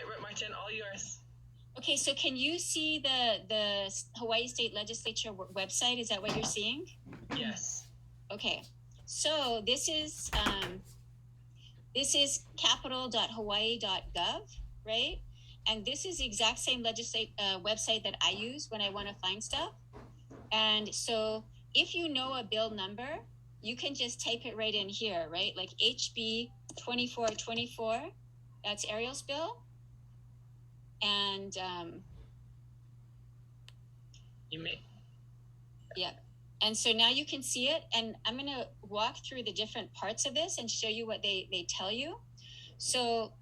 right, Martin, all yours. Okay, so can you see the Hawaii State Legislature website? Is that what you're seeing? Yes. Okay, so this is capital.hawaii.gov, right? And this is the exact same website that I use when I want to find stuff. And so if you know a bill number, you can just type it right in here, right? Like HB 2424, that's Ariel's bill. And you may. Yeah. And so now you can see it, and I'm going to walk through the different parts of this and show you what they tell you. So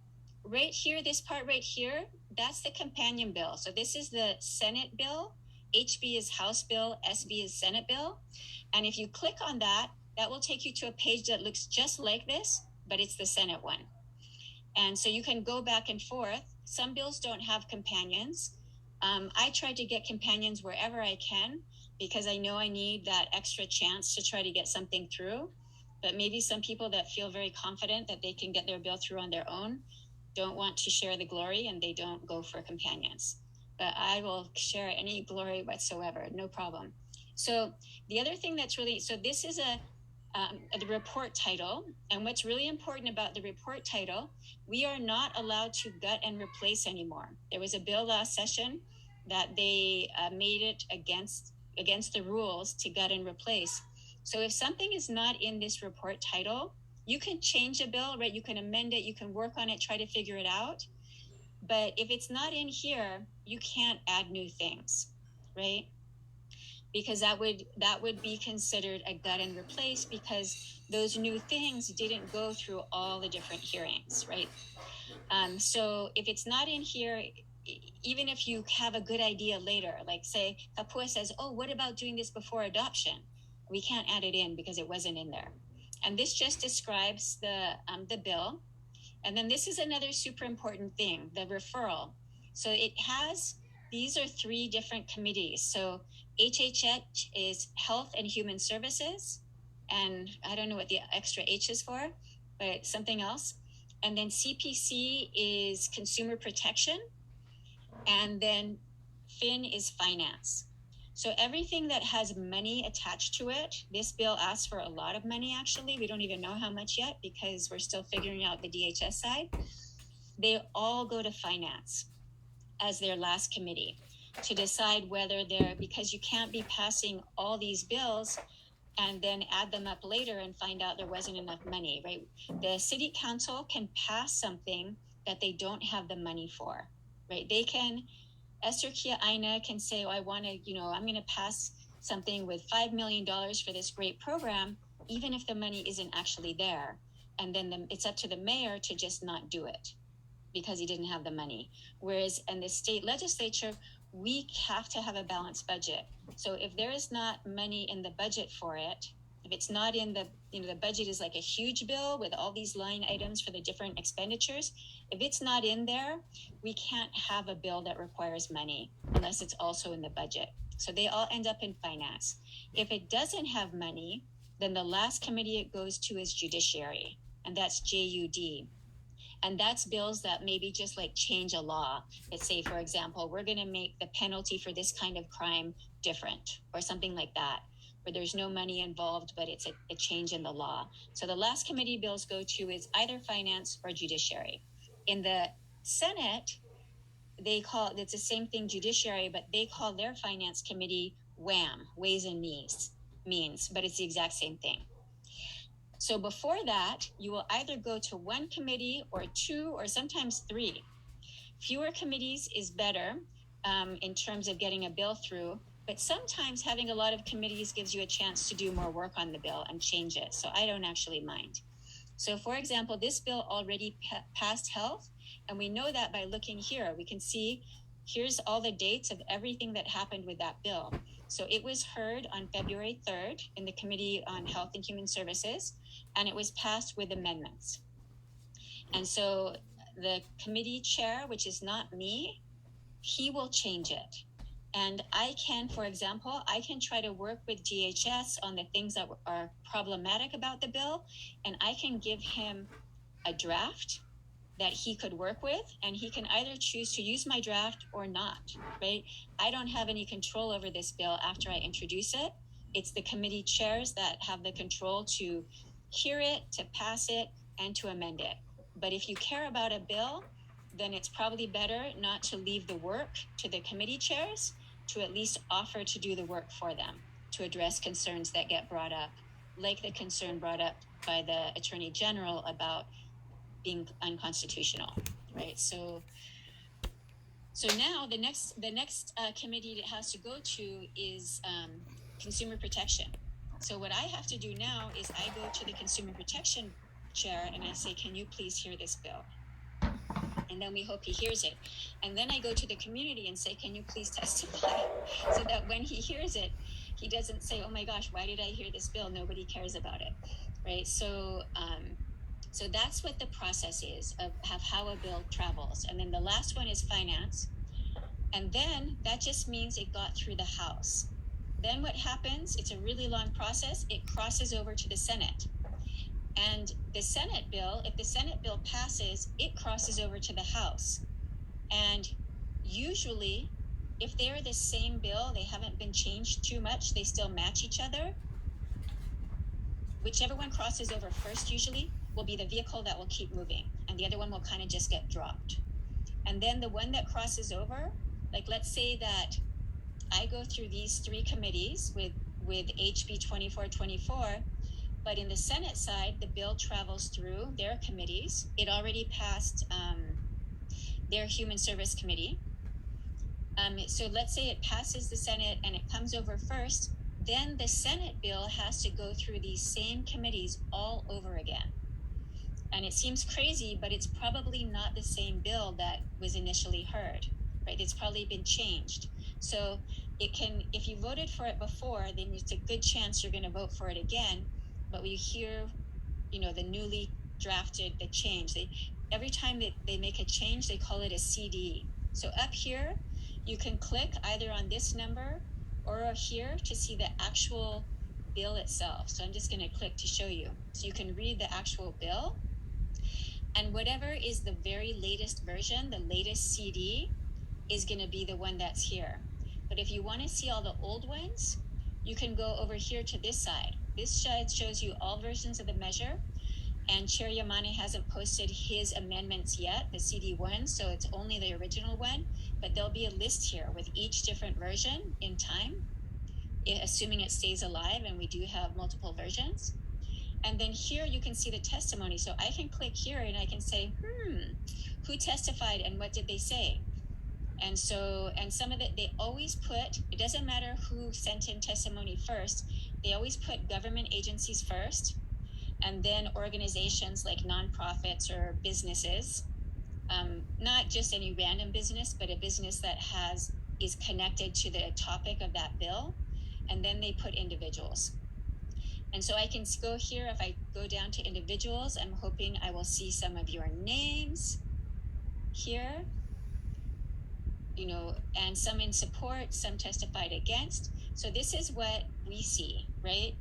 right here, this part right here, that's the companion bill. So this is the Senate bill. HB is House bill, SB is Senate bill. And if you click on that, that will take you to a page that looks just like this, but it's the Senate one. And so you can go back and forth. Some bills don't have companions. I try to get companions wherever I can because I know I need that extra chance to try to get something through. But maybe some people that feel very confident that they can get their bill through on their own don't want to share the glory and they don't go for companions. But I will share any glory whatsoever, no problem. So the other thing that's really, so this is the report title. And what's really important about the report title, we are not allowed to gut and replace anymore. There was a bill last session that they made it against the rules to gut and replace. So if something is not in this report title, you can change a bill, right? You can amend it, you can work on it, try to figure it out. But if it's not in here, you can't add new things, right? Because that would be considered a gut and replace because those new things didn't go through all the different hearings, right? So if it's not in here, even if you have a good idea later, like say Kapua says, oh, what about doing this before adoption? We can't add it in because it wasn't in there. And this just describes the bill. And then this is another super important thing, the referral. So it has, these are 3 different committees. So HHH is Health and Human Services. And I don't know what the extra H is for, but something else. And then CPC is Consumer Protection. And then FIN is Finance. So everything that has money attached to it, this bill asks for a lot of money, actually. We don't even know how much yet because we're still figuring out the DHS side. They all go to Finance as their last committee to decide whether they're, because you can't be passing all these bills and then add them up later and find out there wasn't enough money, right? The city council can pass something that they don't have the money for, right? They can, Esther Kia Aina can say, oh, I want to, I'm going to pass something with $5 million for this great program, even if the money isn't actually there. And then it's up to the mayor to just not do it because he didn't have the money. Whereas in the state legislature, we have to have a balanced budget. So if there is not money in the budget for it, if it's not in the, the budget is like a huge bill with all these line items for the different expenditures. If it's not in there, we can't have a bill that requires money unless it's also in the budget. So they all end up in Finance. If it doesn't have money, then the last committee it goes to is Judiciary, and that's JUD. And that's bills that maybe just like change a law that say, for example, we're going to make the penalty for this kind of crime different or something like that, where there's no money involved, but it's a change in the law. So the last committee bills go to is either Finance or Judiciary. In the Senate, they call, it's the same thing, Judiciary, but they call their Finance Committee WHAM, Ways and Means, but it's the exact same thing. So before that, you will either go to 1 committee or 2 or sometimes 3. Fewer committees is better in terms of getting a bill through, but sometimes having a lot of committees gives you a chance to do more work on the bill and change it. So I don't actually mind. So for example, this bill already passed Health, and we know that by looking here. We can see here's all the dates of everything that happened with that bill. So it was heard on February 3rd in the Committee on Health and Human Services, and it was passed with amendments. And so the committee chair, which is not me, he will change it. And I can, for example, I can try to work with DHS on the things that are problematic about the bill, and I can give him a draft, that he could work with, and he can either choose to use my draft or not, right? I don't have any control over this bill after I introduce it. It's the committee chairs that have the control to hear it, to pass it, and to amend it. But if you care about a bill, then it's probably better not to leave the work to the committee chairs, to at least offer to do the work for them, to address concerns that get brought up, like the concern brought up by the Attorney General about being unconstitutional, right? So now the next committee it has to go to is consumer protection. So what I have to do now is I go to the consumer protection chair and I say, can you please hear this bill? And then we hope he hears it. And then I go to the community and say, can you please testify? So that when he hears it, he doesn't say, oh my gosh, why did I hear this bill? Nobody cares about it, right? So that's what the process is of how a bill travels. And then the last one is finance. And then that just means it got through the House. Then what happens, it's a really long process, it crosses over to the Senate. And the Senate bill, if the Senate bill passes, it crosses over to the House. And usually, if they're the same bill, they haven't been changed too much, they still match each other. Whichever one crosses over first usually will be the vehicle that will keep moving, and the other one will kind of just get dropped. And then the one that crosses over, like let's say that I go through these three committees with HB 2424, but in the Senate side, the bill travels through their committees. It already passed their Human Service Committee. So let's say it passes the Senate and it comes over first, then the Senate bill has to go through these same committees all over again. And it seems crazy, but it's probably not the same bill that was initially heard, right? It's probably been changed. So it can, if you voted for it before, then it's a good chance you're going to vote for it again. But we hear, the newly drafted, the change. Every time that they make a change, they call it a CD. So up here, you can click either on this number or here to see the actual bill itself. So I'm just going to click to show you. So you can read the actual bill. And whatever is the very latest version, the latest CD, is going to be the one that's here. But if you want to see all the old ones, you can go over here to this side. This side shows you all versions of the measure. And Chair Yamane hasn't posted his amendments yet, the CD1, so it's only the original one. But there'll be a list here with each different version in time, assuming it stays alive, and we do have multiple versions. And then here you can see the testimony. So I can click here and I can say, who testified and what did they say? And some of it, they always put, it doesn't matter who sent in testimony first, they always put government agencies first, and then organizations like nonprofits or businesses, not just any random business, but a business that is connected to the topic of that bill, and then they put individuals. And so I can go here, if I go down to individuals, I'm hoping I will see some of your names here. And some in support, some testified against. So this is what we see, right?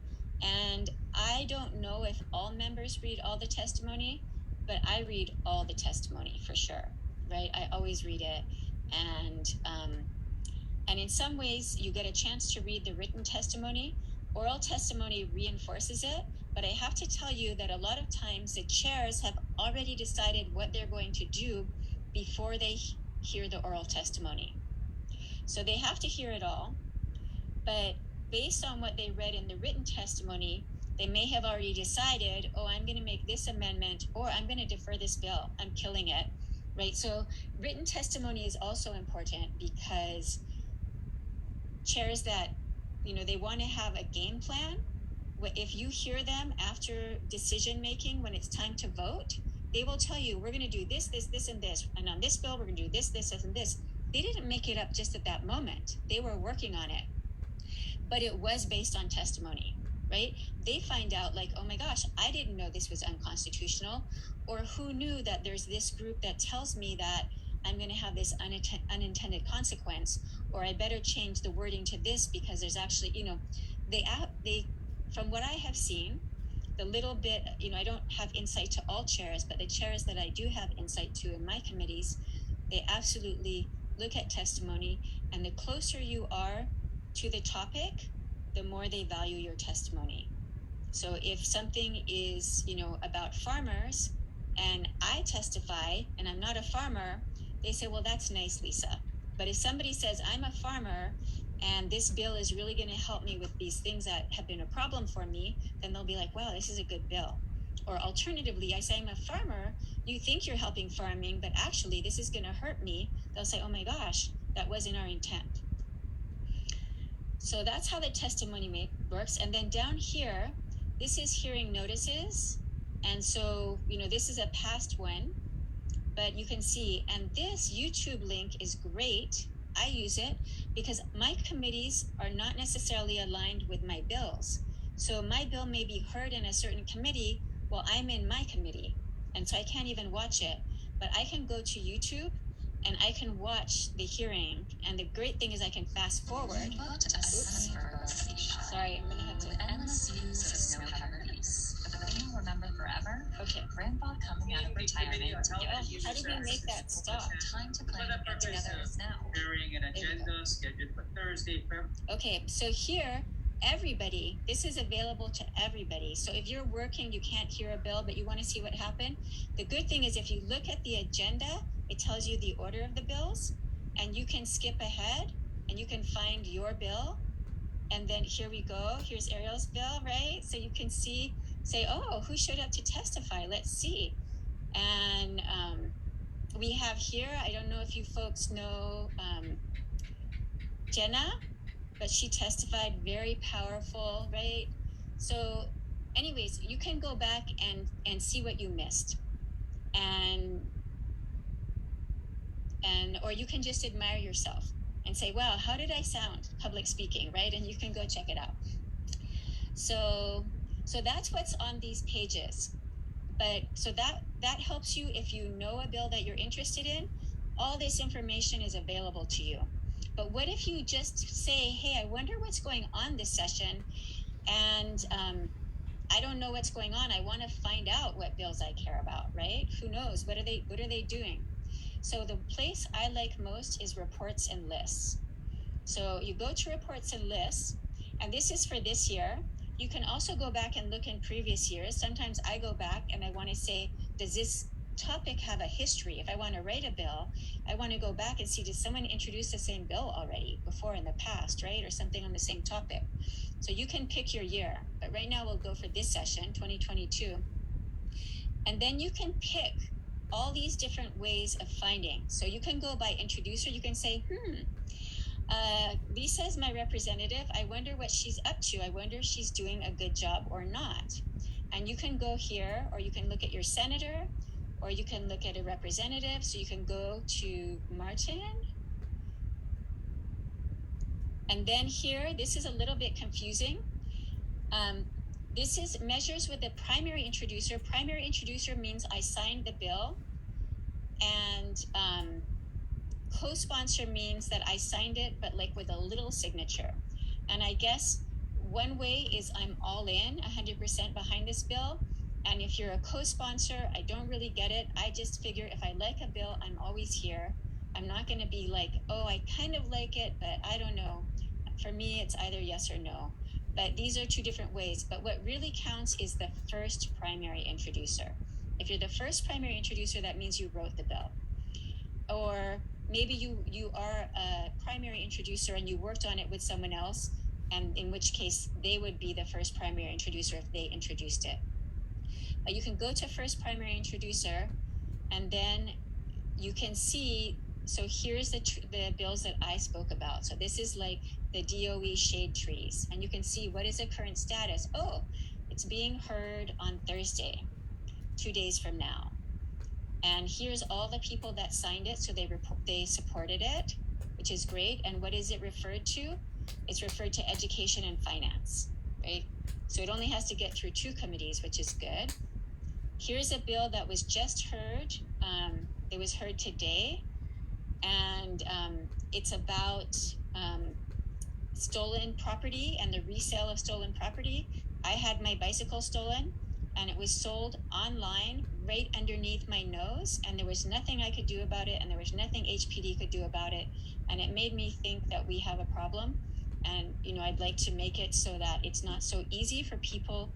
And I don't know if all members read all the testimony, but I read all the testimony for sure, right? I always read it. And in some ways, you get a chance to read the written testimony. Oral testimony reinforces it, but I have to tell you that a lot of times the chairs have already decided what they're going to do before they hear the oral testimony. So they have to hear it all, but based on what they read in the written testimony, they may have already decided, I'm going to make this amendment, or I'm going to defer this bill. I'm killing it, right? So written testimony is also important because chairs that, they want to have a game plan. If you hear them after decision making, when it's time to vote, they will tell you, we're going to do this, this, this, and this. And on this bill, we're going to do this, this, this, and this. They didn't make it up just at that moment. They were working on it. But it was based on testimony, right? They find out like, oh my gosh, I didn't know this was unconstitutional. Or who knew that there's this group that tells me that I'm going to have this unintended consequence, or I better change the wording to this because there's actually, they from what I have seen, the little bit, I don't have insight to all chairs, but the chairs that I do have insight to in my committees, they absolutely look at testimony, and the closer you are to the topic, the more they value your testimony. So if something is, about farmers and I testify and I'm not a farmer, they say, well, that's nice, Lisa. But if somebody says, I'm a farmer and this bill is really going to help me with these things that have been a problem for me, then they'll be like, wow, this is a good bill. Or alternatively, I say, I'm a farmer, you think you're helping farming, but actually this is going to hurt me. They'll say, oh my gosh, that wasn't our intent. So that's how the testimony works. And then down here, this is hearing notices. And so, this is a past one, but you can see, and this YouTube link is great. I use it because my committees are not necessarily aligned with my bills. So my bill may be heard in a certain committee while I'm in my committee. And so I can't even watch it, but I can go to YouTube and I can watch the hearing. And the great thing is I can fast forward. Oops. Sorry, I'm going to have to. Endless views of snow coveries. But the thing you'll remember forever? Okay. Grandpa coming out of retirement. How did we make that stop? Time to plan and get together is now. Preparing an agenda scheduled for Thursday, February. Okay, so here, everybody, this is available to everybody. So if you're working, you can't hear a bill, but you want to see what happened. The good thing is if you look at the agenda, it tells you the order of the bills, and you can skip ahead and you can find your bill. And then here we go. Here's Ariel's bill, right? So you can say, oh, who showed up to testify? Let's see. And we have here, I don't know if you folks know Jenna, but she testified, very powerful, right? So anyways, you can go back and see what you missed. Or you can just admire yourself and say, wow, how did I sound public speaking, right? And you can go check it out. So that's what's on these pages. But so that helps you if you know a bill that you're interested in. All this information is available to you. But what if you just say, hey, I wonder what's going on this session, and I don't know what's going on. I want to find out what bills I care about, right? Who knows? What are they doing? So the place I like most is reports and lists. So you go to reports and lists, and this is for this year. You can also go back and look in previous years. Sometimes I go back and I want to say, does this topic have a history? If I want to write a bill, I want to go back and see, did someone introduce the same bill already before in the past, right? Or something on the same topic. So you can pick your year, but right now we'll go for this session, 2022. And then you can pick all these different ways of finding. So you can go by introducer. You can say, Lisa is my representative. I wonder what she's up to. I wonder if she's doing a good job or not. And you can go here, or you can look at your senator, or you can look at a representative. So you can go to Martin. And then here, this is a little bit confusing. This is measures with the primary introducer. Primary introducer means I signed the bill, and co-sponsor means that I signed it, but like with a little signature. And I guess one way is I'm all in 100% behind this bill. And if you're a co-sponsor, I don't really get it. I just figure if I like a bill, I'm always here. I'm not going to be like, oh, I kind of like it, but I don't know. For me, it's either yes or no. But these are two different ways. But what really counts is the first primary introducer. If you're the first primary introducer, that means you wrote the bill. Or maybe you are a primary introducer and you worked on it with someone else, and in which case they would be the first primary introducer if they introduced it. But you can go to first primary introducer, and then you can see, so here's the bills that I spoke about. So this is like the DOE shade trees, and you can see what is the current status. Oh, it's being heard on Thursday, 2 days from now. And here's all the people that signed it. So they supported it, which is great. And what is it referred to? It's referred to education and finance, right? So it only has to get through 2 committees, which is good. Here's a bill that was just heard. It was heard today. And it's about stolen property and the resale of stolen property. I had my bicycle stolen. and it was sold online right underneath my nose, and there was nothing I could do about it, and there was nothing HPD could do about it. And it made me think that we have a problem. And, I'd like to make it so that it's not so easy for people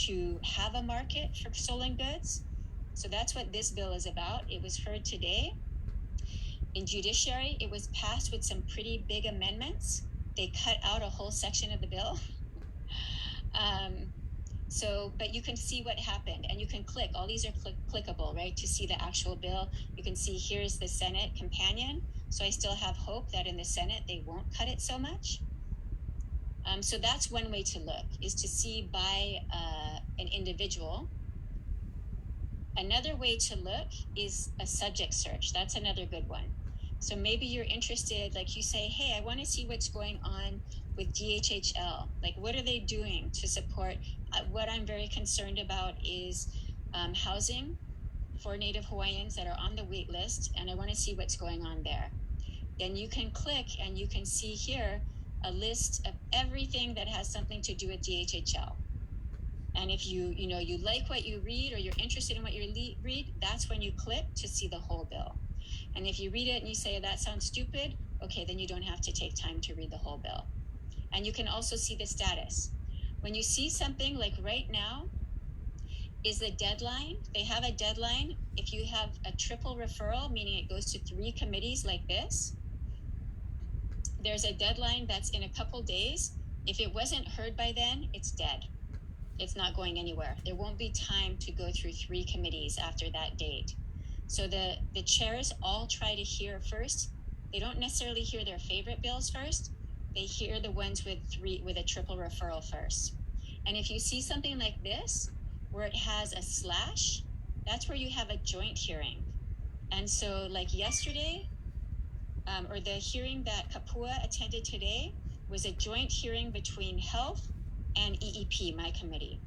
to have a market for stolen goods. So that's what this bill is about. It was heard today in judiciary. It was passed with some pretty big amendments. They cut out a whole section of the bill. But you can see what happened, and you can click. All these are clickable, right, to see the actual bill. You can see here's the Senate companion. So I still have hope that in the Senate they won't cut it so much. So that's one way to look, is to see by an individual. Another way to look is a subject search. That's another good one. So maybe you're interested, like you say, hey, I want to see what's going on with DHHL. Like, what are they doing to support? What I'm very concerned about is housing for Native Hawaiians that are on the wait list, and I want to see what's going on there. Then you can click and you can see here a list of everything that has something to do with DHHL. And if you like what you read, or you're interested in what you read, that's when you click to see the whole bill. And if you read it and you say, that sounds stupid, okay, then you don't have to take time to read the whole bill. And you can also see the status. When you see something like right now is the deadline, they have a deadline. If you have a triple referral, meaning it goes to 3 committees like this, there's a deadline that's in a couple days. If it wasn't heard by then, it's dead. It's not going anywhere. There won't be time to go through 3 committees after that date. So the chairs all try to hear first. They don't necessarily hear their favorite bills first. They hear the ones with a triple referral first. And if you see something like this, where it has a slash, that's where you have a joint hearing. And so like yesterday, or the hearing that Kapua attended today, was a joint hearing between Health and EEP, my committee,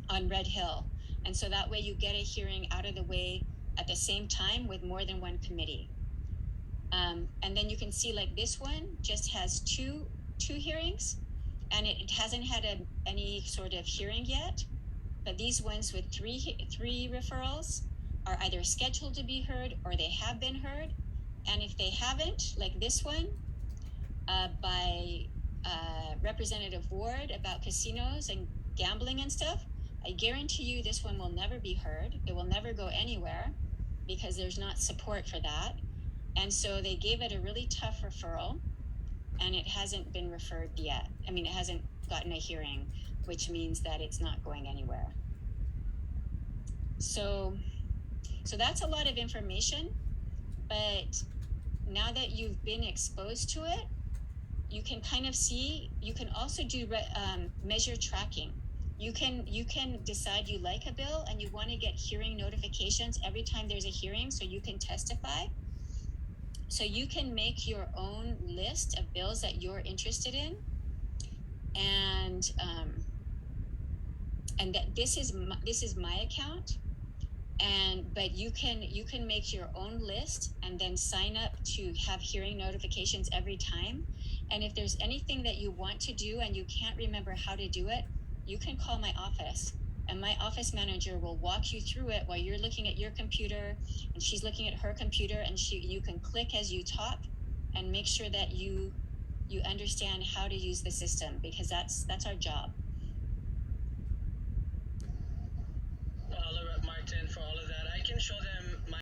on Red Hill. And so that way you get a hearing out of the way at the same time with more than one committee. And then you can see like this one just has two hearings, and it hasn't had any sort of hearing yet. But these ones with three referrals are either scheduled to be heard or they have been heard. And if they haven't, like this one, by Representative Ward about casinos and gambling and stuff, I guarantee you this one will never be heard. It will never go anywhere because there's not support for that. And so they gave it a really tough referral, and it hasn't been referred yet. I mean, it hasn't gotten a hearing, which means that it's not going anywhere. So that's a lot of information, but now that you've been exposed to it, you can kind of see, you can also do measure tracking. You can decide you like a bill and you want to get hearing notifications every time there's a hearing so you can testify. So you can make your own list of bills that you're interested in, and that this is my account. But you can make your own list and then sign up to have hearing notifications every time. And if there's anything that you want to do and you can't remember how to do it, you can call my office, and my office manager will walk you through it while you're looking at your computer and she's looking at her computer, and you can click as you talk and make sure that you understand how to use the system, because that's our job.